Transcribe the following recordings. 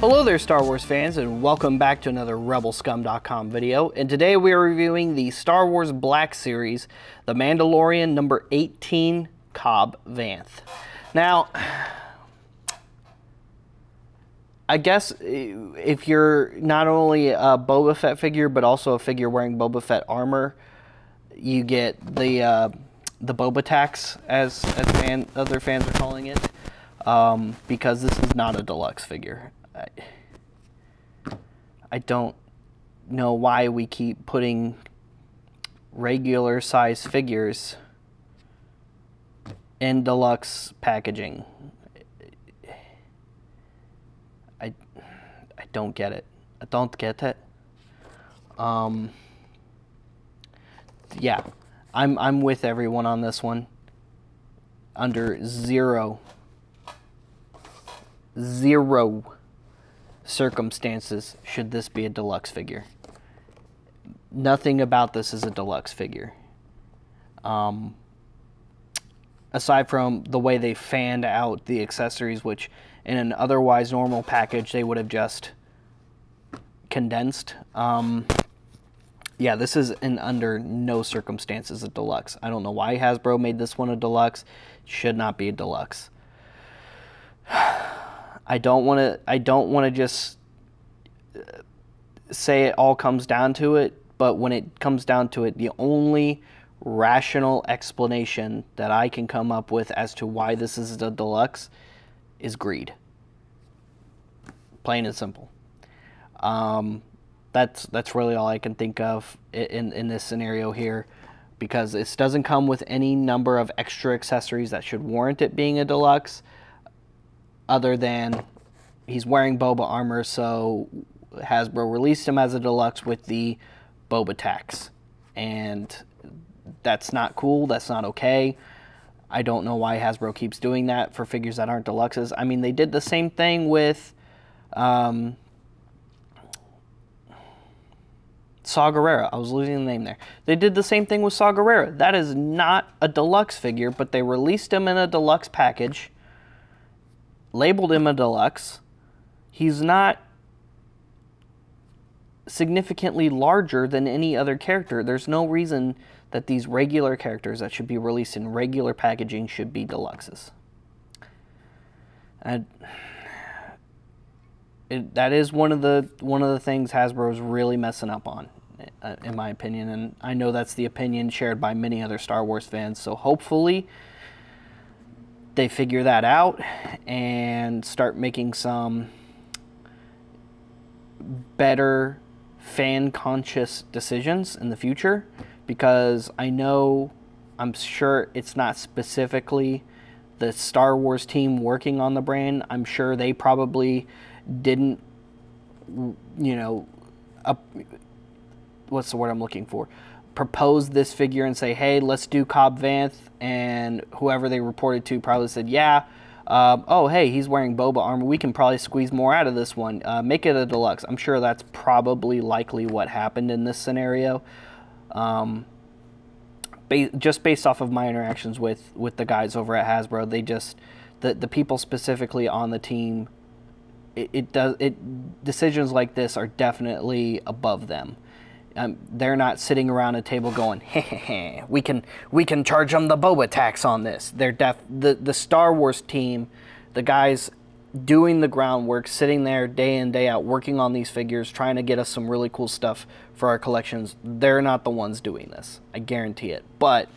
Hello there, Star Wars fans, and welcome back to another Rebelscum.com video. And today we are reviewing the Star Wars Black Series, The Mandalorian number 18, Cobb Vanth. Now, I guess if you're not only a Boba Fett figure, but also a figure wearing Boba Fett armor, you get the Boba tax, as other fans are calling it, because this is not a deluxe figure. I don't know why we keep putting regular size figures in deluxe packaging. I don't get it. I don't get it. Yeah, I'm with everyone on this one. Under zero circumstances should this be a deluxe figure. Nothing about this is a deluxe figure. Aside from the way they fanned out the accessories, which in an otherwise normal package they would have just condensed. Yeah, this is under no circumstances a deluxe. I don't know why Hasbro made this one a deluxe. It should not be a deluxe. I don't want to just say it all comes down to it, but when it comes down to it, the only rational explanation that I can come up with as to why this is a deluxe is greed. Plain and simple. That's really all I can think of in this scenario here, because this doesn't come with any number of extra accessories that should warrant it being a deluxe, other than he's wearing Boba armor, so Hasbro released him as a deluxe with the Boba tax. And that's not cool. That's not okay. I don't know why Hasbro keeps doing that for figures that aren't deluxes. I mean, they did the same thing with Saw Gerrera. I was losing the name there. They did the same thing with Saw Gerrera. That is not a deluxe figure, but they released him in a deluxe package, labeled him a deluxe. He's not significantly larger than any other character. There's no reason that these regular characters that should be released in regular packaging should be deluxes. That is one of the things Hasbro is really messing up on, in my opinion, and I know that's the opinion shared by many other Star Wars fans. So hopefully they figure that out and start making some better fan-conscious decisions in the future, because I'm sure it's not specifically the Star Wars team working on the brand. I'm sure they probably didn't, what's the word I'm looking for? Propose this figure and say, hey, let's do Cobb Vanth, and whoever they reported to probably said, yeah, oh, hey, he's wearing Boba armor. We can probably squeeze more out of this one. Make it a deluxe. I'm sure that's probably likely what happened in this scenario. Just based off of my interactions with the guys over at Hasbro, they just, the people specifically on the team, decisions like this are definitely above them. They're not sitting around a table going, hey, we can charge them the Boba tax on this. They're the Star Wars team, the guys doing the groundwork, sitting there day in, day out, working on these figures, trying to get us some really cool stuff for our collections. They're not the ones doing this. I guarantee it. But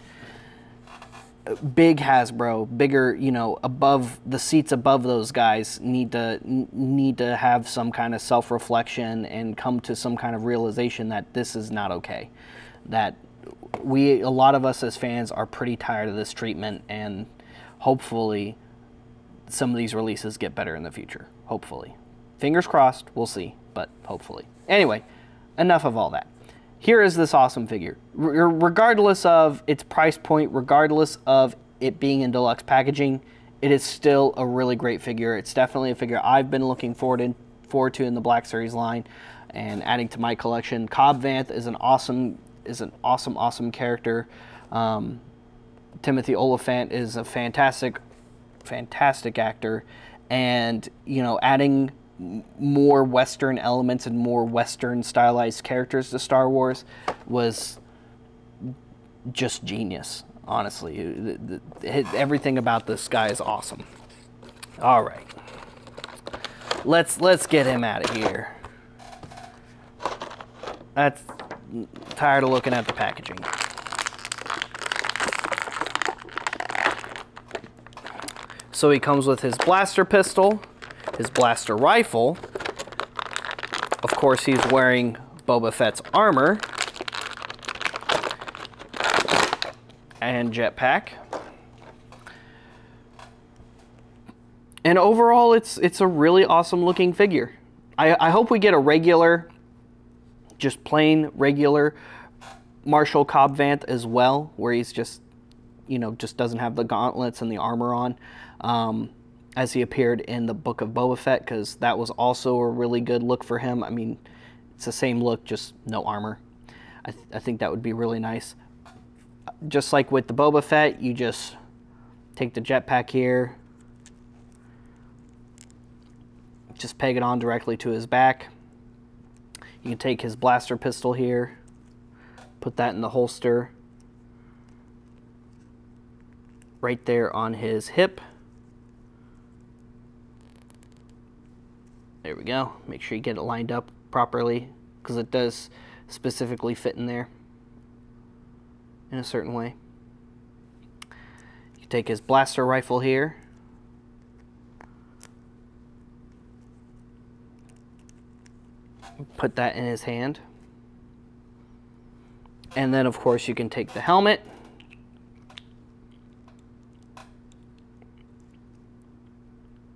big Hasbro, bigger, above the seats above those guys need to have some kind of self-reflection and come to some kind of realization that this is not okay. That a lot of us as fans are pretty tired of this treatment, and hopefully some of these releases get better in the future. Hopefully. Fingers crossed, we'll see, but hopefully. Anyway, enough of all that. Here is this awesome figure. Regardless of its price point, regardless of it being in deluxe packaging, it is still a really great figure. It's definitely a figure I've been looking forward to in the Black Series line and adding to my collection. Cobb Vanth is an awesome character. Timothy Oliphant is a fantastic actor, and adding more Western elements and more Western stylized characters to Star Wars was just genius. Honestly, everything about this guy is awesome. All right, let's get him out of here. That's tired of looking at the packaging. So he comes with his blaster pistol, his blaster rifle. Of course, he's wearing Boba Fett's armor and jetpack. And overall, it's a really awesome looking figure. I hope we get a regular, just plain regular Marshal Cobb Vanth as well, where he's just, you know, just doesn't have the gauntlets and the armor on, as he appeared in the Book of Boba Fett, because that was also a really good look for him. I mean, it's the same look, just no armor. I think that would be really nice. Just like with the Boba Fett, you just take the jetpack here, just peg it on directly to his back. You can take his blaster pistol here, put that in the holster right there on his hip. There we go. Make sure you get it lined up properly, because it does specifically fit in there in a certain way. You can take his blaster rifle here, put that in his hand, and then of course you can take the helmet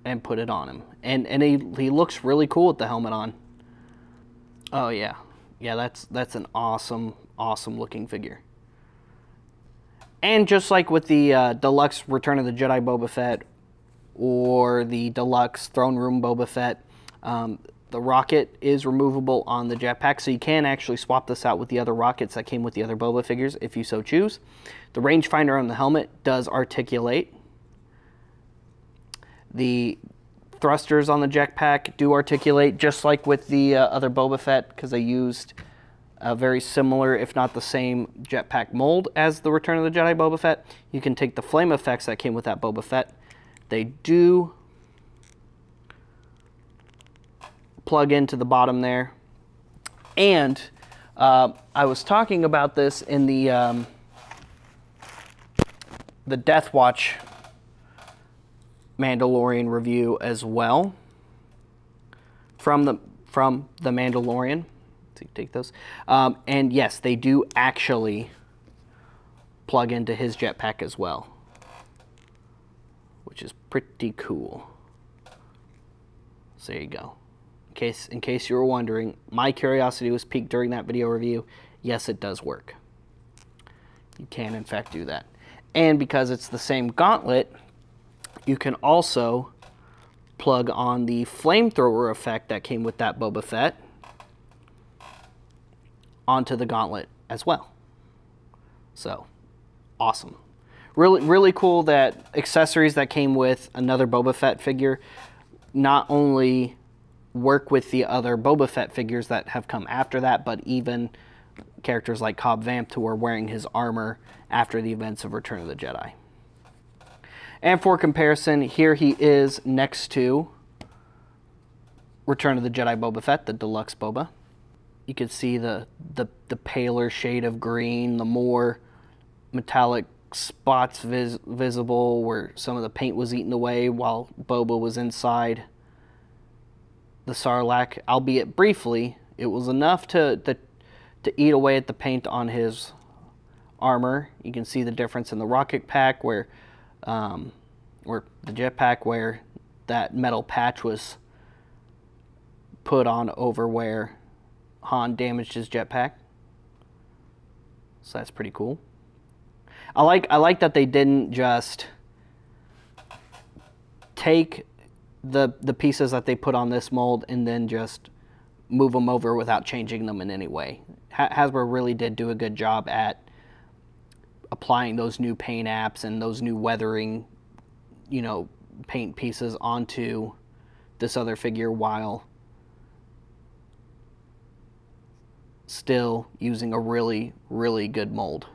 and put it on him, and he looks really cool with the helmet on. Oh yeah, that's an awesome looking figure. And just like with the deluxe Return of the Jedi Boba Fett or the deluxe Throne Room Boba Fett, the rocket is removable on the jetpack, so you can actually swap this out with the other rockets that came with the other Boba figures if you so choose. The rangefinder on the helmet does articulate. The thrusters on the jetpack do articulate, just like with the other Boba Fett, because they used a very similar, if not the same, jetpack mold as the Return of the Jedi Boba Fett. You can take the flame effects that came with that Boba Fett. They do plug into the bottom there. And I was talking about this in the Death Watch Mandalorian review as well, from the Mandalorian. So you take those, and yes, they do actually plug into his jetpack as well, which is pretty cool. So there you go. In case you were wondering, my curiosity was piqued during that video review. Yes, it does work. You can in fact do that, and because it's the same gauntlet, you can also plug on the flamethrower effect that came with that Boba Fett onto the gauntlet as well. So, awesome. Really cool that accessories that came with another Boba Fett figure not only work with the other Boba Fett figures that have come after that, but even characters like Cobb Vanth, who are wearing his armor after the events of Return of the Jedi. And for comparison, here he is next to Return of the Jedi Boba Fett, the deluxe Boba. You can see the paler shade of green, the more metallic spots visible where some of the paint was eaten away while Boba was inside the Sarlacc, albeit briefly. It was enough to eat away at the paint on his armor. You can see the difference in the rocket pack, where or the jetpack, where that metal patch was put on over where Han damaged his jetpack. So that's pretty cool. I like that they didn't just take the pieces that they put on this mold and then just move them over without changing them in any way. Hasbro really did do a good job at applying those new paint apps and those new weathering, you know, paint pieces onto this other figure while still using a really, really good mold.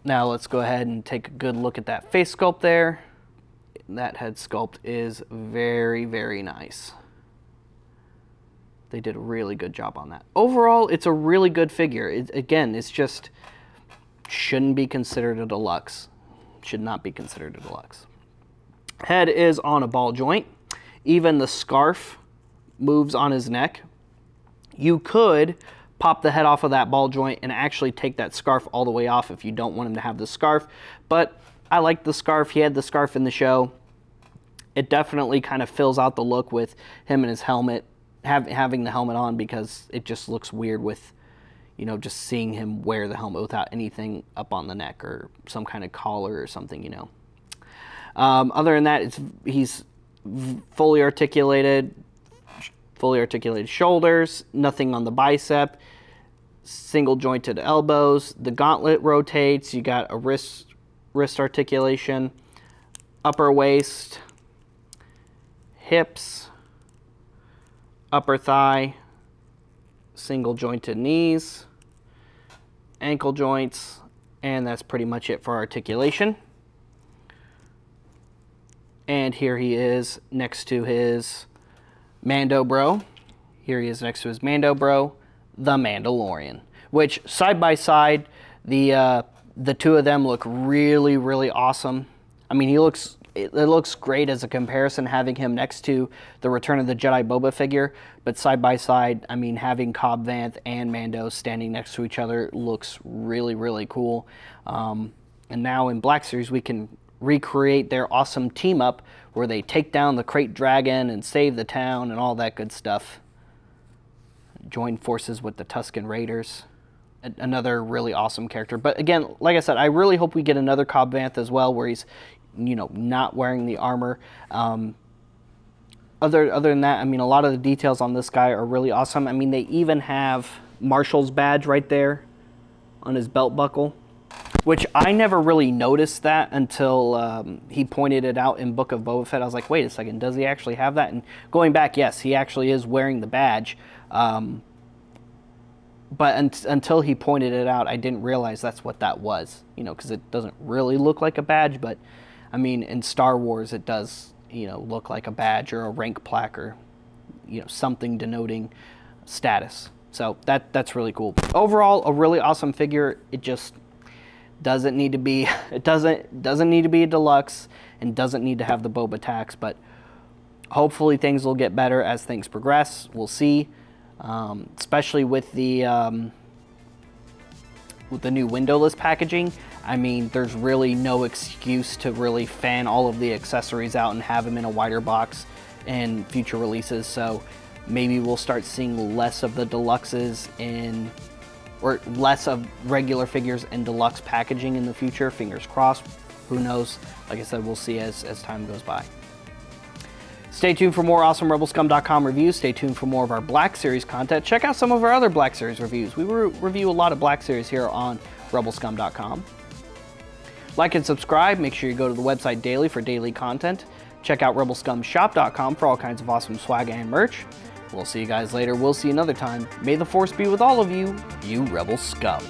Now let's go ahead and take a good look at that face sculpt there. That head sculpt is very, very nice. They did a really good job on that. Overall, it's a really good figure. Again, it's just shouldn't be considered a deluxe. Should not be considered a deluxe. Head is on a ball joint. Even the scarf moves on his neck. You could pop the head off of that ball joint and actually take that scarf all the way off if you don't want him to have the scarf. But I like the scarf. He had the scarf in the show. It definitely kind of fills out the look with him and his helmet, having the helmet on, because it just looks weird with, you know, just seeing him wear the helmet without anything up on the neck or some kind of collar or something, you know. Other than that, he's fully articulated shoulders, nothing on the bicep, single jointed elbows. The gauntlet rotates. You got a wrist articulation, upper waist, hips, upper thigh, single jointed knees, ankle joints, and that's pretty much it for articulation. And here he is next to his Mando bro. Here he is next to his Mando bro, the Mandalorian. Which side by side, the two of them look really, really awesome. I mean, it looks great as a comparison having him next to the Return of the Jedi Boba figure, but side by side, I mean, having Cobb Vanth and Mando standing next to each other looks really, really cool. And now in Black Series, we can recreate their awesome team up where they take down the Krayt Dragon and save the town and all that good stuff. Join forces with the Tusken Raiders. Another really awesome character. But again, like I said, I really hope we get another Cobb Vanth as well, where he's, you know, not wearing the armor. Other than that, I mean, a lot of the details on this guy are really awesome. I mean, they even have Marshall's badge right there on his belt buckle, which I never really noticed that until he pointed it out in Book of Boba Fett. I was like, wait a second, does he actually have that? And going back, yes, he actually is wearing the badge. But until he pointed it out, I didn't realize that's what that was, you know, because it doesn't really look like a badge. But, I mean, in Star Wars, it does, you know, look like a badge or a rank plaque or, you know, something denoting status. So that's really cool. Overall, a really awesome figure. It just doesn't need to be, it doesn't need to be a deluxe and doesn't need to have the Boba tax, but hopefully things will get better as things progress. We'll see, especially with the new windowless packaging. I mean, there's really no excuse to really fan all of the accessories out and have them in a wider box in future releases. So maybe we'll start seeing less of the deluxes or less of regular figures in deluxe packaging in the future. Fingers crossed. Who knows? Like I said, we'll see as time goes by. Stay tuned for more awesome Rebelscum.com reviews. Stay tuned for more of our Black Series content. Check out some of our other Black Series reviews. We review a lot of Black Series here on Rebelscum.com. Like and subscribe. Make sure you go to the website daily for daily content. Check out Rebelscumshop.com for all kinds of awesome swag and merch. We'll see you guys later. We'll see you another time. May the Force be with all of you, you Rebel Scum.